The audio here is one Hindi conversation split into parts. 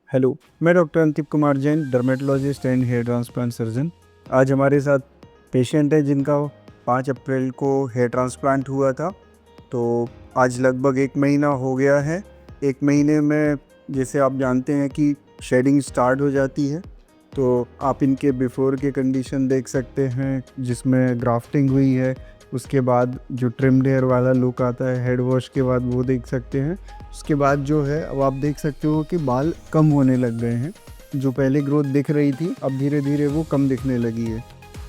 हेलो, मैं doctor Ankit Kumar Jain, dermatologist and hair transplant surgeon. आज हमारे साथ पेशेंट है जिनका 5 अप्रैल को हेयर ट्रांसप्लांट हुआ था। तो आज लगभग 1 महीना हो गया है। 1 महीने में जैसे आप जानते हैं कि शेडिंग स्टार्ट हो जाती है। तो आप इनके बिफ़ोर के कंडीशन देख सकते हैं जिसमें ग्राफ्टिंग हुई है। उसके बाद जो ट्रिम्ड हेयर वाला लुक आता है हेड वॉश के बाद, वो देख सकते हैं। उसके बाद जो है अब आप देख सकते हो कि बाल कम होने लग गए हैं। जो पहले ग्रोथ दिख रही थी अब धीरे धीरे वो कम दिखने लगी है।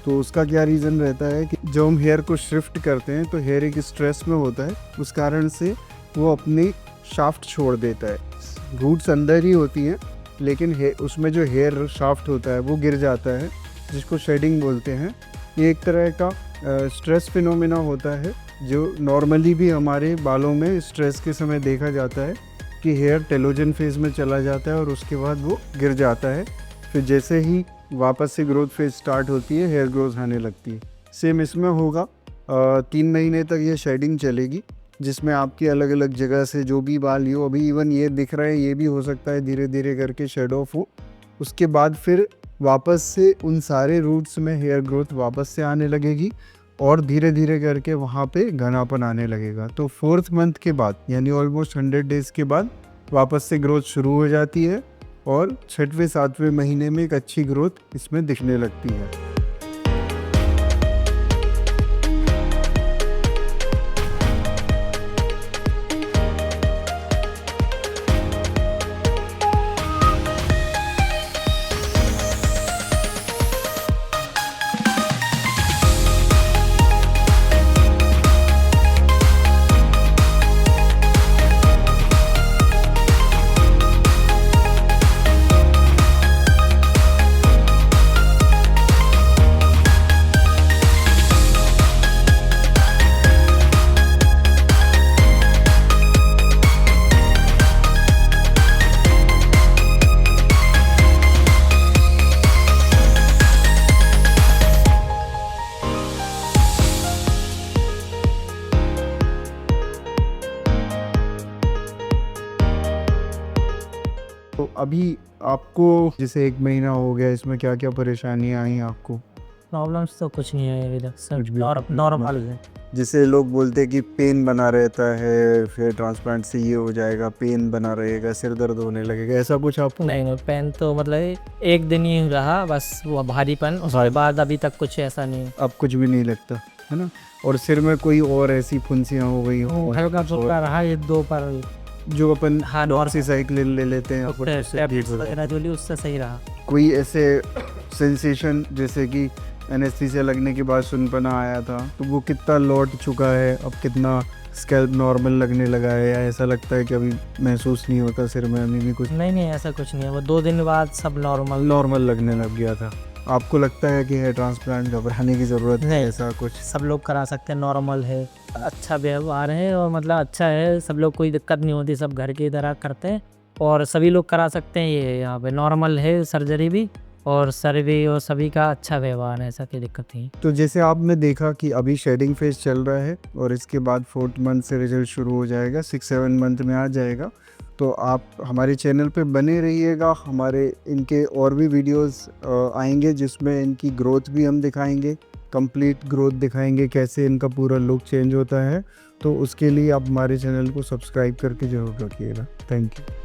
तो उसका क्या रीज़न रहता है कि जब हम हेयर को शिफ्ट करते हैं तो हेयर एक स्ट्रेस में होता है, उस कारण से वो अपनी शाफ्ट छोड़ देता है। रूट्स अंदर ही होती हैं लेकिन उसमें जो हेयर शाफ्ट होता है वो गिर जाता है, जिसको शेडिंग बोलते हैं। ये एक तरह का स्ट्रेस फिनोमेना होता है जो नॉर्मली भी हमारे बालों में स्ट्रेस के समय देखा जाता है कि हेयर टेलोजन फेज़ में चला जाता है और उसके बाद वो गिर जाता है। फिर जैसे ही वापस से ग्रोथ फेज़ स्टार्ट होती है हेयर ग्रोथ आने लगती है। सेम इसमें होगा। 3 महीने तक ये शेडिंग चलेगी जिसमें आपकी अलग अलग जगह से जो भी बाल हो, अभी इवन ये दिख रहा है, ये भी हो सकता है धीरे धीरे करके शेड ऑफ हो। उसके बाद फिर वापस से उन सारे रूट्स में हेयर ग्रोथ वापस से आने लगेगी और धीरे धीरे करके वहाँ पे घनापन आने लगेगा। तो 4th मंथ के बाद यानी ऑलमोस्ट 100 डेज़ के बाद वापस से ग्रोथ शुरू हो जाती है और 6वें 7वें महीने में एक अच्छी ग्रोथ इसमें दिखने लगती है। तो अभी आपको जैसे 1 महीना हो गया, इसमें क्या क्या परेशानियां आई आपको? प्रॉब्लम्स तो कुछ नहीं है अभी तक, सब कुछ भी नॉर्मल है। जैसे लोग बोलते हैं कि पेन बना रहता है, फिर ट्रांसप्लांट से ये हो जाएगा, पेन बना रहेगा, सिर दर्द होने लगेगा, ऐसा कुछ आपको? नहीं, पेन तो मतलब एक दिन ही रहा बस, वो भारीपन, उसके बाद अभी तक कुछ ऐसा नहीं। अब कुछ भी नहीं लगता है ना? और सिर में कोई और ऐसी फुंसियाँ हो गई हो हल्का फुल्का रहा ये दो पर, जो अपन हाँ डॉक्सीसाइक्लिन ले लेते हैं, ग्रेजुअली उससे सही रहा। कोई ऐसे सेंसेशन जैसे कि एनेस्थीसिया लगने के बाद सुनपना आया था, तो वो कितना लौट चुका है? अब कितना स्कैल्प नॉर्मल लगने लगा है, या ऐसा लगता है कि अभी महसूस नहीं होता सिर में अभी भी कुछ? नहीं ऐसा कुछ नहीं है, वो 2 दिन बाद सब नॉर्मल लगने लग गया था। आपको लगता है कि हेयर ट्रांसप्लांट घबराने की ज़रूरत है? ऐसा कुछ सब लोग करा सकते हैं, नॉर्मल है, अच्छा व्यवहार है और मतलब अच्छा है, सब लोग कोई दिक्कत नहीं होती, सब घर की तरह करते हैं और सभी लोग करा सकते हैं। ये यहाँ पे नॉर्मल है सर्जरी भी और सर्वे और सभी का अच्छा व्यवहार है, ऐसा कोई दिक्कत नहीं। तो जैसे आपने देखा कि अभी शेडिंग फेज चल रहा है और इसके बाद 4th मंथ से रिजल्ट शुरू हो जाएगा, 6-7 मंथ में आ जाएगा। तो आप हमारे चैनल पे बने रहिएगा, हमारे इनके और भी वीडियोस आएंगे जिसमें इनकी ग्रोथ भी हम दिखाएंगे, कंप्लीट ग्रोथ दिखाएंगे, कैसे इनका पूरा लुक चेंज होता है। तो उसके लिए आप हमारे चैनल को सब्सक्राइब करके ज़रूर रखिएगा। Thank you.